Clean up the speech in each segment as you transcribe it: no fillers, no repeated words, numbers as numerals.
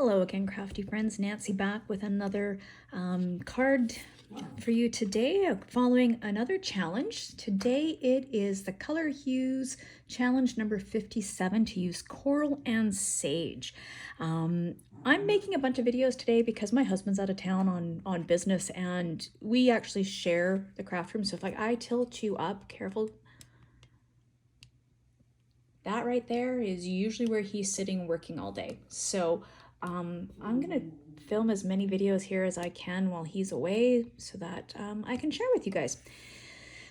Hello again, crafty friends. Nancy back with another card for you today, following another challenge. Today it is the Color Hues challenge number 57 to use coral and sage. I'm making a bunch of videos today because my husband's out of town on business, and we actually share the craft room. So if I tilt you up, careful. That right there is usually where he's sitting working all day. So I'm gonna film as many videos here as I can while he's away so that I can share with you guys.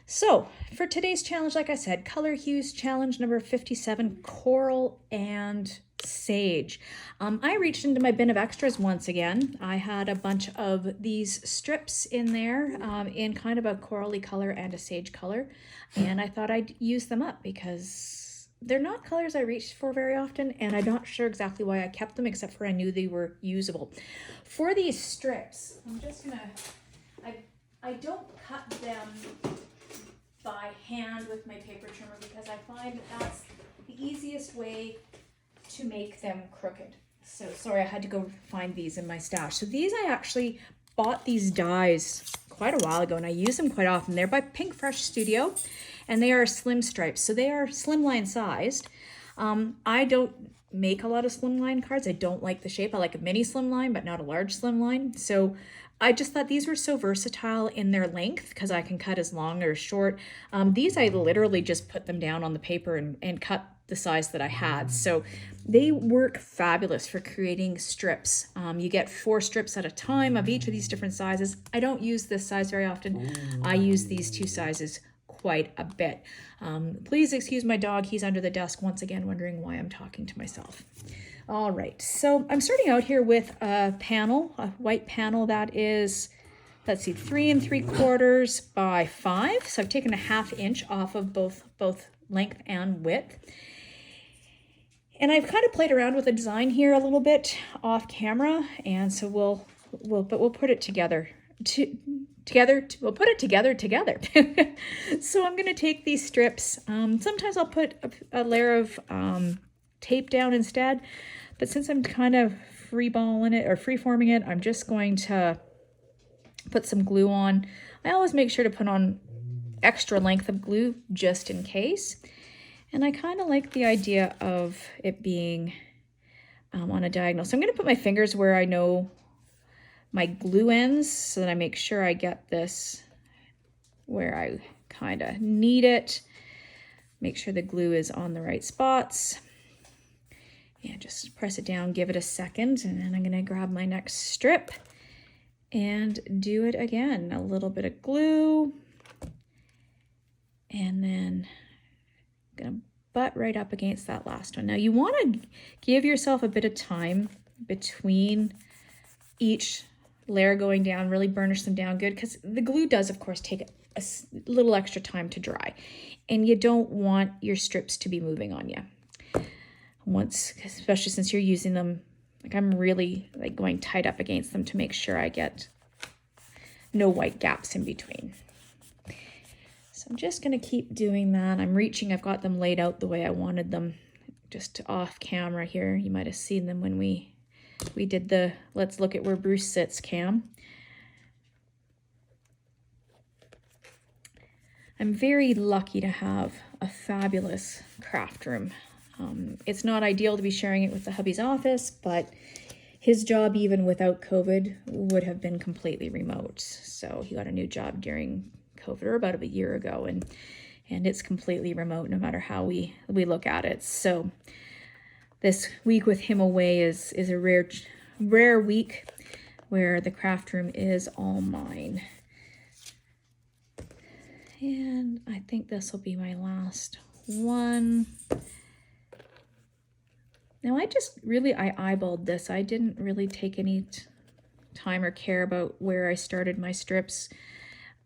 So for today's challenge, like I said, Color Hues challenge number 57, coral and sage. I reached into my bin of extras once again. I had a bunch of these strips in there in kind of a corally color and a sage color, and I thought I'd use them up because they're not colors I reach for very often, and I'm not sure exactly why I kept them, except for I knew they were usable. For these strips, I'm just gonna, I don't cut them by hand with my paper trimmer because I find that's the easiest way to make them crooked. So sorry, I had to go find these in my stash. So these, I actually bought these dies quite a while ago, and I use them quite often. They're by Pink Fresh Studio, and they are slim stripes, so they are slimline sized. I don't make a lot of slimline cards. I don't like the shape. I like a mini slimline, but not a large slimline. So I just thought these were so versatile in their length because I can cut as long or as short. These I literally just put them down on the paper and cut the size that I had. So they work fabulous for creating strips. You get 4 strips at a time of each of these different sizes. I don't use this size very often. I use these 2 sizes quite a bit. Please excuse my dog. He's under the desk once again, wondering why I'm talking to myself. All right, so I'm starting out here with a panel, a white panel that is, let's see, 3 3/4 by 5. So I've taken a 1/2 inch off of both length and width. And I've kind of played around with the design here a little bit off camera, and so we'll put it together. We'll put it together. So I'm going to take these strips. Sometimes I'll put a layer of tape down instead, but since I'm kind of freeballing it or freeforming it, I'm just going to put some glue on. I always make sure to put on extra length of glue just in case. And I kind of like the idea of it being on a diagonal. So I'm going to put my fingers where I know my glue ends so that I make sure I get this where I kind of need it. Make sure the glue is on the right spots. And just press it down, give it a second, and then I'm going to grab my next strip and do it again. A little bit of glue. And then I'm going to butt right up against that last one. Now you want to give yourself a bit of time between each layer going down, really burnish them down good, because the glue does, of course, take a little extra time to dry, and you don't want your strips to be moving on you. Once, especially since you're using them, like I'm really like going tight up against them to make sure I get no white gaps in between. So I'm just going to keep doing that. I'm reaching, I've got them laid out the way I wanted them, just off camera here. You might have seen them when we did the let's look at where Bruce sits cam. I'm very lucky to have a fabulous craft room. It's not ideal to be sharing it with the hubby's office, but his job, even without COVID, would have been completely remote. So he got a new job during COVID, or about a year ago, and it's completely remote no matter how we look at it. So this week with him away is a rare week where the craft room is all mine. And I think this will be my last one. Now I eyeballed this. I didn't really take any time or care about where I started my strips.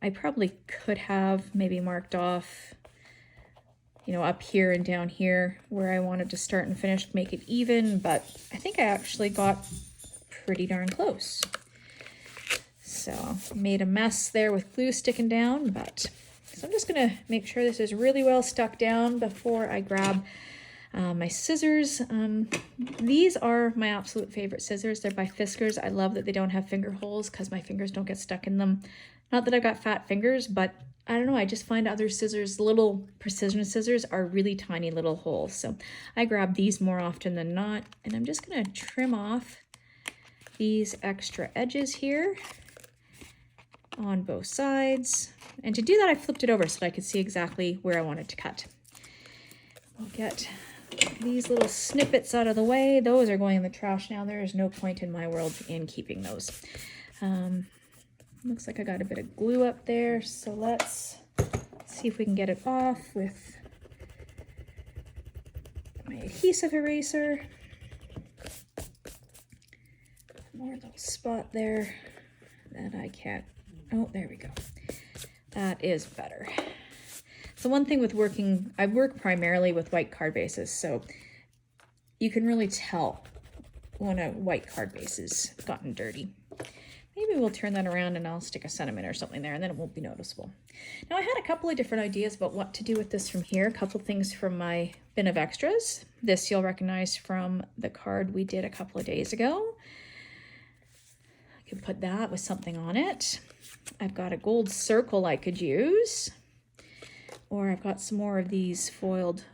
I probably could have maybe marked off, you know, up here and down here where I wanted to start and finish to make it even, but I think I actually got pretty darn close. So made a mess there with glue sticking down, but so I'm just gonna make sure this is really well stuck down before I grab My scissors, these are my absolute favorite scissors. They're by Fiskars. I love that they don't have finger holes because my fingers don't get stuck in them. Not that I've got fat fingers, but I don't know, I just find other scissors, little precision scissors, are really tiny little holes. So I grab these more often than not, and I'm just gonna trim off these extra edges here on both sides. And to do that, I flipped it over so that I could see exactly where I wanted to cut. We'll get these little snippets out of the way. Those are going in the trash now. There is no point in my world in keeping those. Looks like I got a bit of glue up there, so let's see if we can get it off with my adhesive eraser. More little spot there that I can't. Oh, there we go. That is better. So one thing with working, I work primarily with white card bases, so you can really tell when a white card base has gotten dirty. Maybe we'll turn that around and I'll stick a sentiment or something there and then it won't be noticeable. Now I had a couple of different ideas about what to do with this from here. A couple things from my bin of extras. This you'll recognize from the card we did a couple of days ago. I could put that with something on it. I've got a gold circle I could use. Or I've got some more of these foiled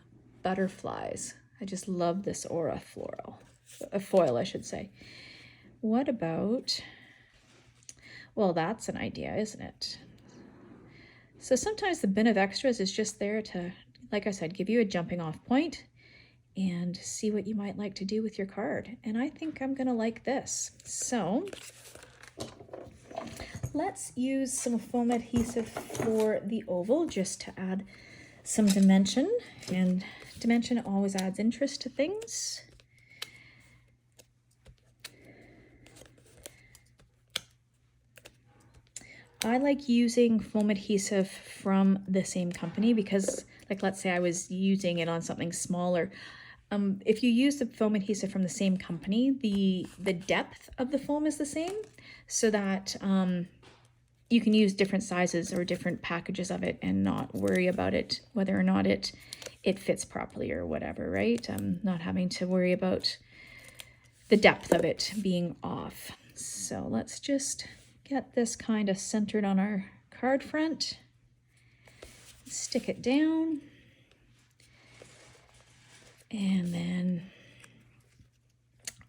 butterflies. I just love this aura foil, I should say. What about, well, that's an idea, isn't it? So sometimes the bin of extras is just there to, like I said, give you a jumping off point and see what you might like to do with your card. And I think I'm gonna like this. So let's use some foam adhesive for the oval just to add some dimension, and dimension always adds interest to things. I like using foam adhesive from the same company because, like, let's say I was using it on something smaller. If you use the foam adhesive from the same company, the depth of the foam is the same, so that you can use different sizes or different packages of it and not worry about it, whether or not it fits properly or whatever, right? Not having to worry about the depth of it being off. So let's just get this kind of centered on our card front. Stick it down. And then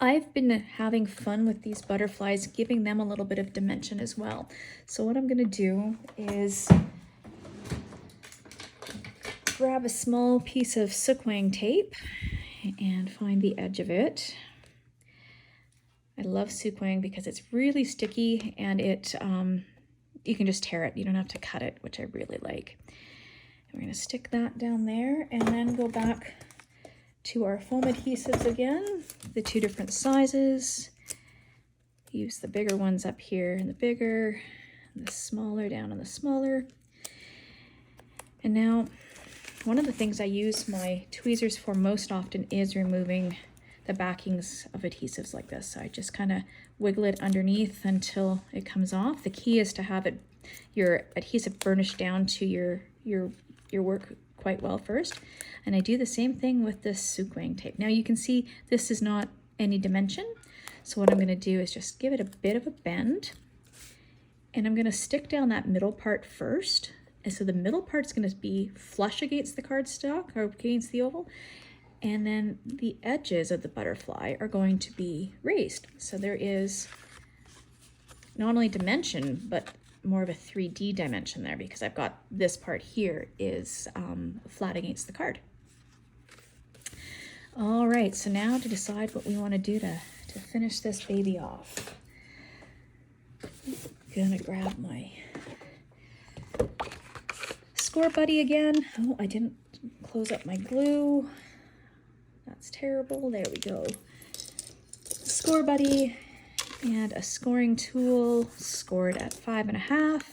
I've been having fun with these butterflies, giving them a little bit of dimension as well. So what I'm gonna do is grab a small piece of Sookwang tape and find the edge of it. I love Sookwang because it's really sticky and it you can just tear it. You don't have to cut it, which I really like. And we're gonna stick that down there and then go back to our foam adhesives again, the two different sizes. Use the bigger ones up here and the bigger, and the smaller down and the smaller. And now, one of the things I use my tweezers for most often is removing the backings of adhesives like this. So I just kind of wiggle it underneath until it comes off. The key is to have it, your adhesive burnished down to your work quite well first. And I do the same thing with this Sookwang tape. Now you can see this is not any dimension. So what I'm gonna do is just give it a bit of a bend, and I'm gonna stick down that middle part first. And so the middle part's gonna be flush against the cardstock or against the oval. And then the edges of the butterfly are going to be raised. So there is not only dimension, but more of a 3D dimension there because I've got this part here is flat against the card. All right, so now to decide what we want to do to finish this baby off. I'm gonna grab my Score Buddy again. Oh, I didn't close up my glue. That's terrible. There we go. Score Buddy and a scoring tool scored at 5.5.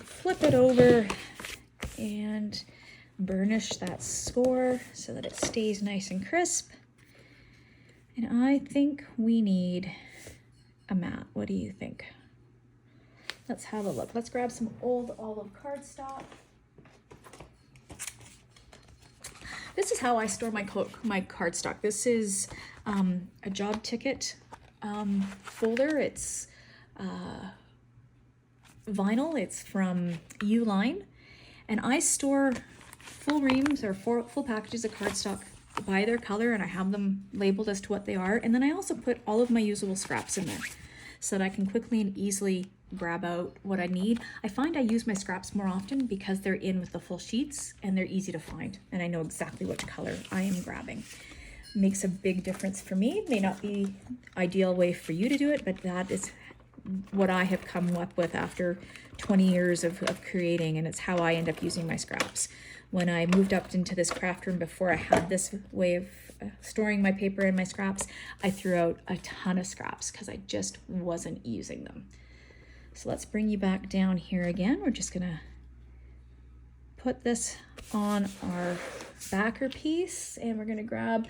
Flip it over and burnish that score so that it stays nice and crisp. And I think we need a mat. What do you think? Let's have a look. Let's grab some old olive cardstock. This is how I store my cardstock. This is a job ticket folder. It's vinyl. It's from Uline, and I store full reams or full packages of cardstock by their color, and I have them labeled as to what they are. And then I also put all of my usable scraps in there so that I can quickly and easily grab out what I need. I find I use my scraps more often because they're in with the full sheets and they're easy to find, and I know exactly which color I am grabbing. Makes a big difference for me. It may not be ideal way for you to do it, but that is what I have come up with after 20 years of creating, and it's how I end up using my scraps. When I moved up into this craft room, before I had this way of storing my paper and my scraps, I threw out a ton of scraps because I just wasn't using them. So let's bring you back down here again. We're just gonna put this on our backer piece, and we're gonna grab,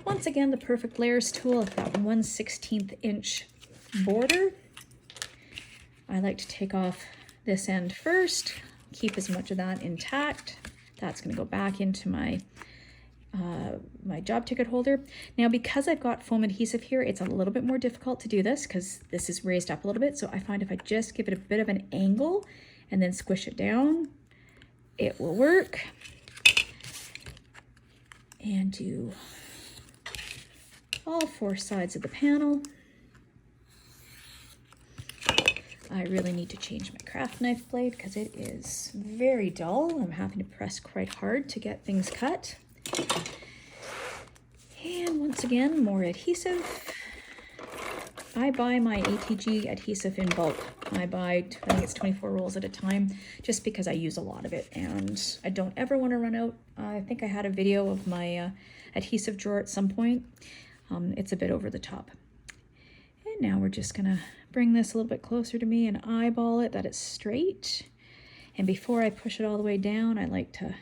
once again, the Perfect Layers tool. I've got 1/16 inch border. I like to take off this end first, keep as much of that intact. That's gonna go back into my my job ticket holder. Now, because I've got foam adhesive here, it's a little bit more difficult to do this because this is raised up a little bit. So I find if I just give it a bit of an angle and then squish it down, it will work. And do all four sides of the panel. I really need to change my craft knife blade because it is very dull. I'm having to press quite hard to get things cut. And once again, more adhesive. I buy my ATG adhesive in bulk. I buy, I think it's 24 rolls at a time, just because I use a lot of it and I don't ever want to run out. I think I had a video of my adhesive drawer at some point. It's a bit over the top. And now we're just gonna bring this a little bit closer to me and eyeball it that it's straight. And before I push it all the way down, I like to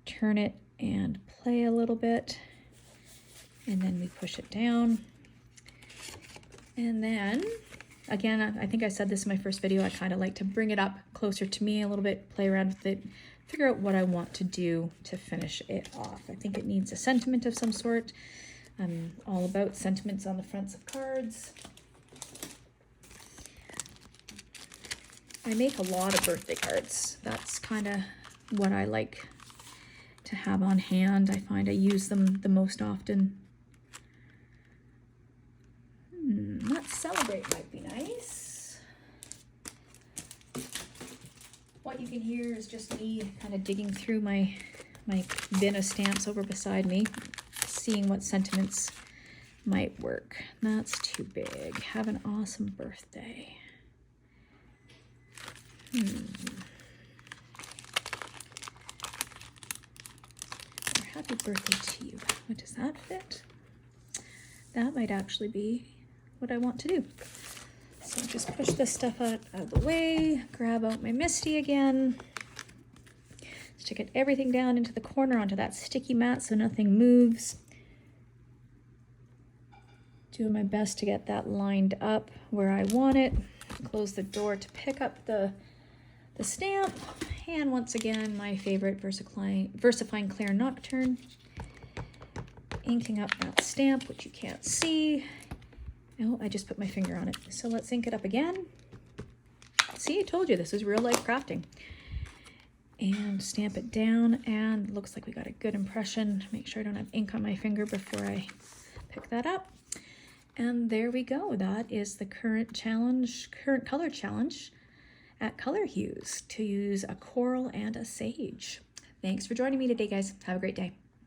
turn it and play a little bit. And then we push it down. And then, again, I think I said this in my first video, I kind of like to bring it up closer to me a little bit, play around with it, figure out what I want to do to finish it off. I think it needs a sentiment of some sort. I'm all about sentiments on the fronts of cards. I make a lot of birthday cards. That's kind of what I like to have on hand. I find I use them the most often. Let's celebrate might be nice. What you can hear is just me kind of digging through my bin of stamps over beside me, seeing what sentiments might work. That's too big. Have an awesome birthday. Or happy birthday to you. What does that fit? That might actually be what I want to do. So just push this stuff out of the way, grab out my Misty again, stick it everything down into the corner onto that sticky mat so nothing moves. Doing my best to get that lined up where I want it. Close the door to pick up the stamp, and once again my favorite VersaFine Clair Nocturne. Inking up that stamp, which you can't see. Oh, I just put my finger on it. So let's ink it up again. See, I told you this is real life crafting. And stamp it down, and looks like we got a good impression. Make sure I don't have ink on my finger before I pick that up. And there we go. That is the current color challenge at Color Hues, to use a coral and a sage. Thanks for joining me today, guys. Have a great day.